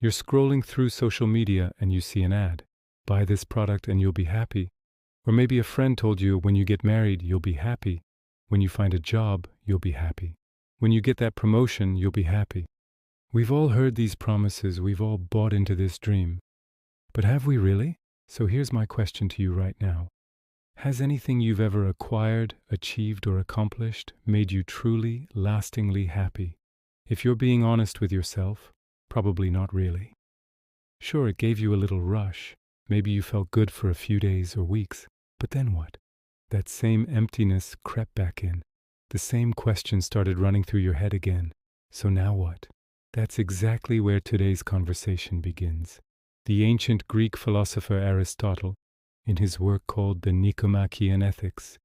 You're scrolling through social media and you see an ad. Buy this product and you'll be happy. Or maybe a friend told you when you get married, you'll be happy. When you find a job, you'll be happy. When you get that promotion, you'll be happy. We've all heard these promises, we've all bought into this dream. But have we really? So here's my question to you right now. Has anything you've ever acquired, achieved, or accomplished made you truly, lastingly happy? If you're being honest with yourself, probably not really. Sure, it gave you a little rush. Maybe you felt good for a few days or weeks. But then what? That same emptiness crept back in. The same question started running through your head again. So now what? That's exactly where today's conversation begins. The ancient Greek philosopher Aristotle, in his work called the Nicomachean Ethics,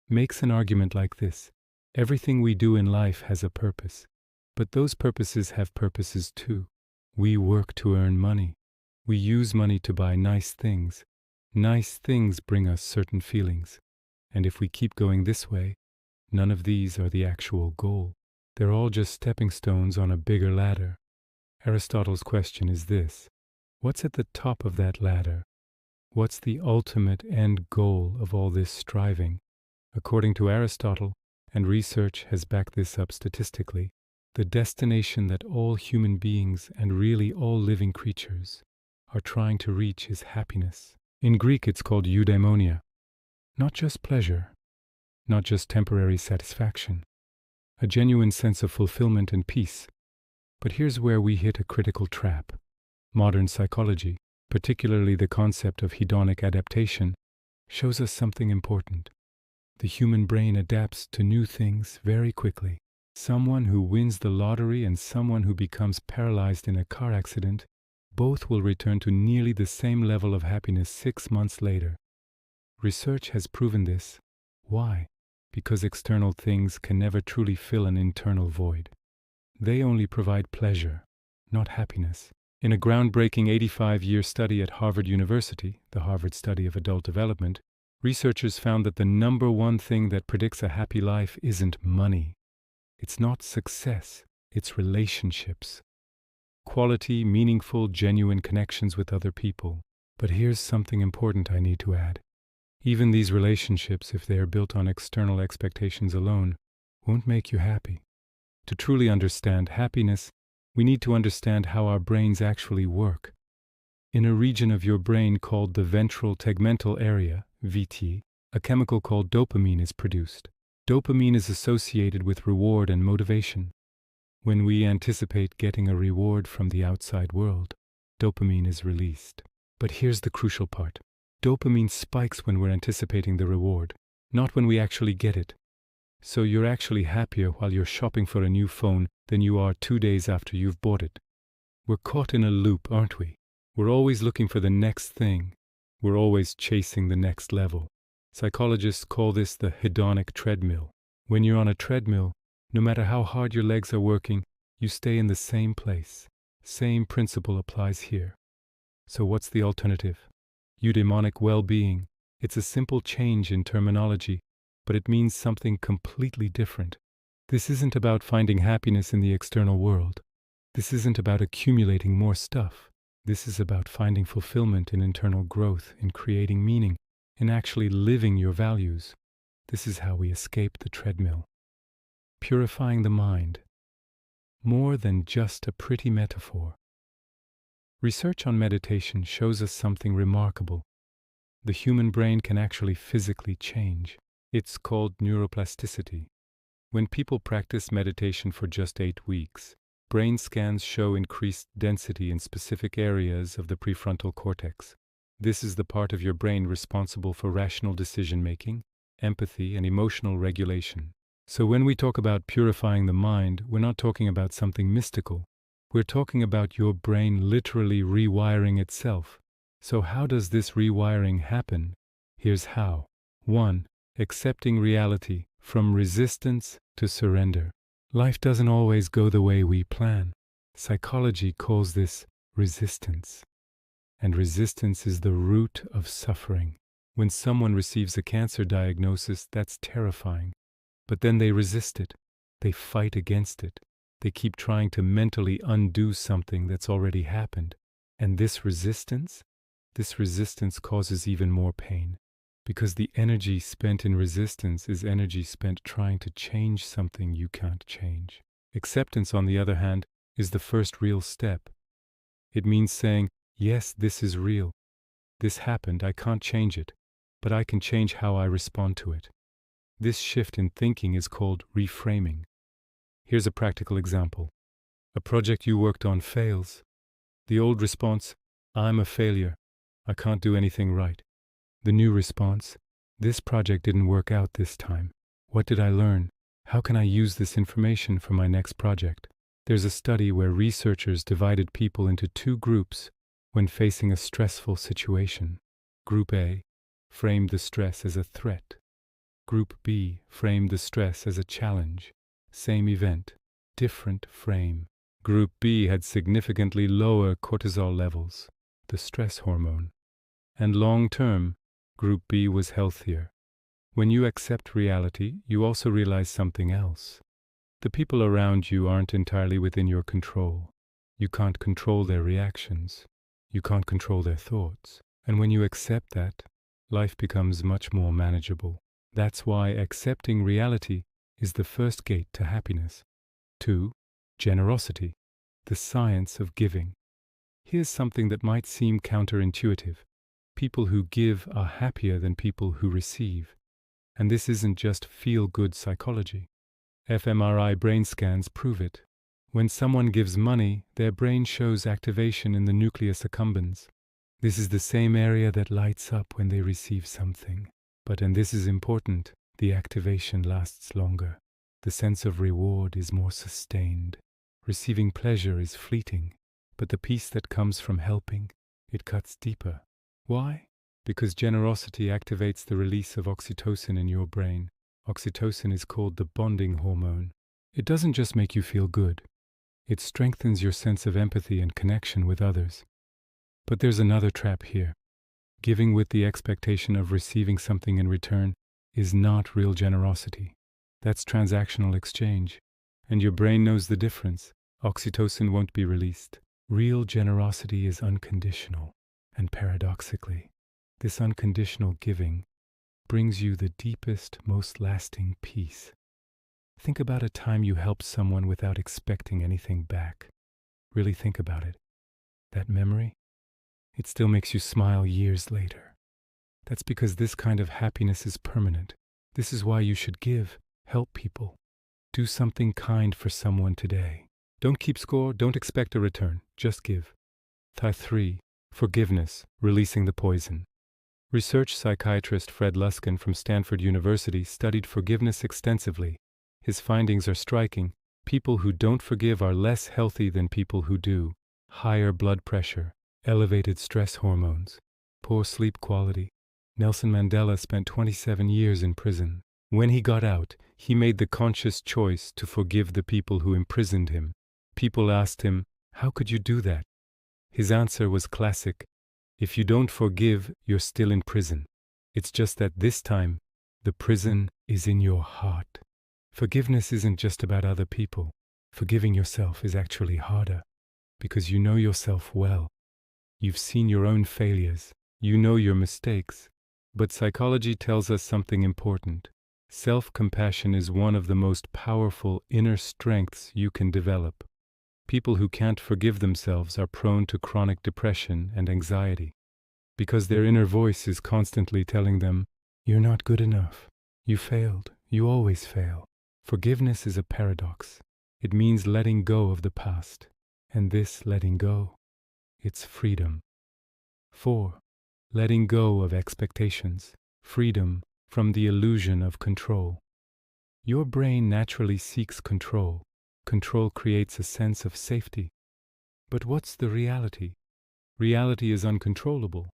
makes an argument like this. Everything we do in life has a purpose, but those purposes have purposes too. We work to earn money. We use money to buy nice things. Nice things bring us certain feelings. And if we keep going this way, none of these are the actual goal. They're all just stepping stones on a bigger ladder. Aristotle's question is this: what's at the top of that ladder? What's the ultimate end goal of all this striving? According to Aristotle, and research has backed this up statistically, the destination that all human beings and really all living creatures are trying to reach is happiness. In Greek it's called eudaimonia. Not just pleasure, not just temporary satisfaction, a genuine sense of fulfillment and peace. But here's where we hit a critical trap. Modern psychology, particularly the concept of hedonic adaptation, shows us something important. The human brain adapts to new things very quickly. Someone who wins the lottery and someone who becomes paralyzed in a car accident, both will return to nearly the same level of happiness 6 months later. Research has proven this. Why? Because external things can never truly fill an internal void. They only provide pleasure, not happiness. In a groundbreaking 85-year study at Harvard University, the Harvard Study of Adult Development, researchers found that the number one thing that predicts a happy life isn't money. It's not success, it's relationships. Quality, meaningful, genuine connections with other people. But here's something important I need to add. Even these relationships, if they are built on external expectations alone, won't make you happy. To truly understand happiness, we need to understand how our brains actually work. In a region of your brain called the ventral tegmental area, VT, a chemical called dopamine is produced. Dopamine is associated with reward and motivation. When we anticipate getting a reward from the outside world, dopamine is released. But here's the crucial part. Dopamine spikes when we're anticipating the reward, not when we actually get it. So you're actually happier while you're shopping for a new phone than you are 2 days after you've bought it. We're caught in a loop, aren't we? We're always looking for the next thing. We're always chasing the next level. Psychologists call this the hedonic treadmill. When you're on a treadmill, no matter how hard your legs are working, you stay in the same place. Same principle applies here. So what's the alternative? Eudaimonic well-being. It's a simple change in terminology, but it means something completely different. This isn't about finding happiness in the external world. This isn't about accumulating more stuff. This is about finding fulfillment in internal growth, in creating meaning, in actually living your values. This is how we escape the treadmill. Purifying the mind. More than just a pretty metaphor. Research on meditation shows us something remarkable. The human brain can actually physically change. It's called neuroplasticity. When people practice meditation for just 8 weeks, brain scans show increased density in specific areas of the prefrontal cortex. This is the part of your brain responsible for rational decision-making, empathy, and emotional regulation. So when we talk about purifying the mind, we're not talking about something mystical. We're talking about your brain literally rewiring itself. So how does this rewiring happen? Here's how. 1. Accepting reality, from resistance to surrender. Life doesn't always go the way we plan. Psychology calls this resistance. And resistance is the root of suffering. When someone receives a cancer diagnosis, that's terrifying. But then they resist it. They fight against it. They keep trying to mentally undo something that's already happened. And this resistance causes even more pain. Because the energy spent in resistance is energy spent trying to change something you can't change. Acceptance, on the other hand, is the first real step. It means saying, yes, this is real. This happened, I can't change it, but I can change how I respond to it. This shift in thinking is called reframing. Here's a practical example. A project you worked on fails. The old response, I'm a failure. I can't do anything right. The new response, this project didn't work out this time. What did I learn? How can I use this information for my next project? There's a study where researchers divided people into two groups when facing a stressful situation. Group A framed the stress as a threat. Group B framed the stress as a challenge. Same event, different frame. Group B had significantly lower cortisol levels, the stress hormone. And long-term, Group B was healthier. When you accept reality, you also realize something else. The people around you aren't entirely within your control. You can't control their reactions. You can't control their thoughts. And when you accept that, life becomes much more manageable. That's why accepting reality is the first gate to happiness. 2. Generosity, the science of giving. Here's something that might seem counterintuitive. People who give are happier than people who receive. And this isn't just feel-good psychology. fMRI brain scans prove it. When someone gives money, their brain shows activation in the nucleus accumbens. This is the same area that lights up when they receive something. But, and this is important, the activation lasts longer. The sense of reward is more sustained. Receiving pleasure is fleeting, but the peace that comes from helping, it cuts deeper. Why? Because generosity activates the release of oxytocin in your brain. Oxytocin is called the bonding hormone. It doesn't just make you feel good. It strengthens your sense of empathy and connection with others. But there's another trap here. Giving with the expectation of receiving something in return is not real generosity. That's transactional exchange. And your brain knows the difference. Oxytocin won't be released. Real generosity is unconditional. And paradoxically, this unconditional giving brings you the deepest, most lasting peace. Think about a time you helped someone without expecting anything back. Really think about it. That memory, it still makes you smile years later. That's because this kind of happiness is permanent. This is why you should give, help people. Do something kind for someone today. Don't keep score, don't expect a return, just give. 3. Forgiveness, releasing the poison. Research psychiatrist Fred Luskin from Stanford University studied forgiveness extensively. His findings are striking. People who don't forgive are less healthy than people who do. Higher blood pressure, elevated stress hormones, poor sleep quality. Nelson Mandela spent 27 years in prison. When he got out, he made the conscious choice to forgive the people who imprisoned him. People asked him, "How could you do that?" His answer was classic. If you don't forgive, you're still in prison. It's just that this time, the prison is in your heart. Forgiveness isn't just about other people. Forgiving yourself is actually harder, because you know yourself well. You've seen your own failures. You know your mistakes. But psychology tells us something important. Self-compassion is one of the most powerful inner strengths you can develop. People who can't forgive themselves are prone to chronic depression and anxiety, because their inner voice is constantly telling them, "You're not good enough. You failed. You always fail." Forgiveness is a paradox. It means letting go of the past. And this letting go, it's freedom. 4. Letting go of expectations. Freedom from the illusion of control. Your brain naturally seeks control. Control creates a sense of safety. But what's the reality? Reality is uncontrollable.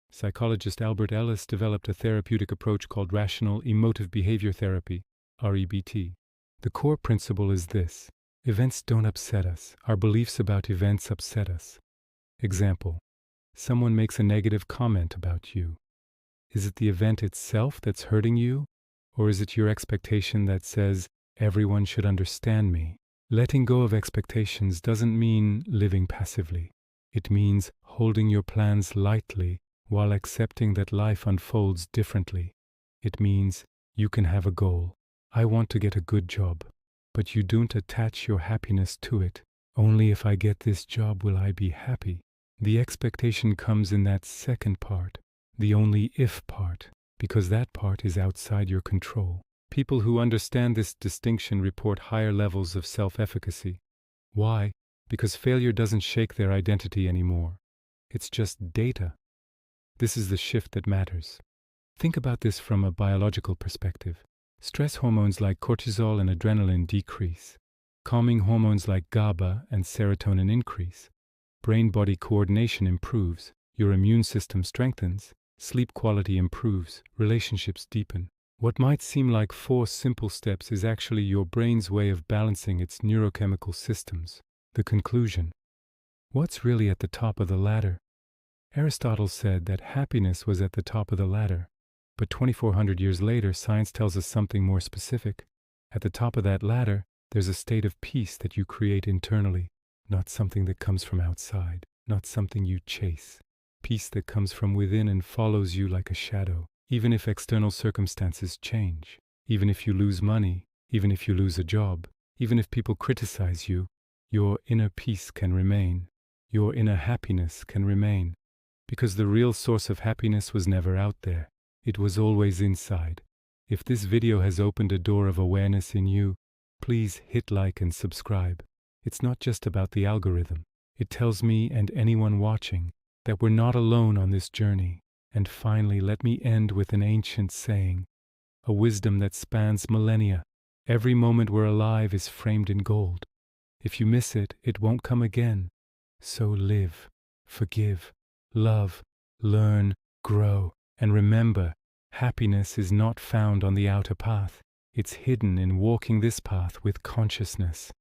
Psychologist Albert Ellis developed a therapeutic approach called Rational Emotive Behavior Therapy, REBT. The core principle is this: events don't upset us. Our beliefs about events upset us. Example: someone makes a negative comment about you. Is it the event itself that's hurting you, or is it your expectation that says, "Everyone should understand me"? Letting go of expectations doesn't mean living passively. It means holding your plans lightly while accepting that life unfolds differently. It means you can have a goal. I want to get a good job, but you don't attach your happiness to it. Only if I get this job will I be happy. The expectation comes in that second part, the only if part, because that part is outside your control. People who understand this distinction report higher levels of self-efficacy. Why? Because failure doesn't shake their identity anymore. It's just data. This is the shift that matters. Think about this from a biological perspective. Stress hormones like cortisol and adrenaline decrease. Calming hormones like GABA and serotonin increase. Brain-body coordination improves. Your immune system strengthens. Sleep quality improves. Relationships deepen. What might seem like 4 simple steps is actually your brain's way of balancing its neurochemical systems. The conclusion. What's really at the top of the ladder? Aristotle said that happiness was at the top of the ladder. But 2,400 years later, science tells us something more specific. At the top of that ladder, there's a state of peace that you create internally, not something that comes from outside, not something you chase. Peace that comes from within and follows you like a shadow, even if external circumstances change, even if you lose money, even if you lose a job, even if people criticize you, your inner peace can remain. Your inner happiness can remain. Because the real source of happiness was never out there. It was always inside. If this video has opened a door of awareness in you, please hit like and subscribe. It's not just about the algorithm. It tells me and anyone watching that we're not alone on this journey. And finally, let me end with an ancient saying, a wisdom that spans millennia. Every moment we're alive is framed in gold. If you miss it, it won't come again. So live, forgive, love, learn, grow, and remember, happiness is not found on the outer path. It's hidden in walking this path with consciousness.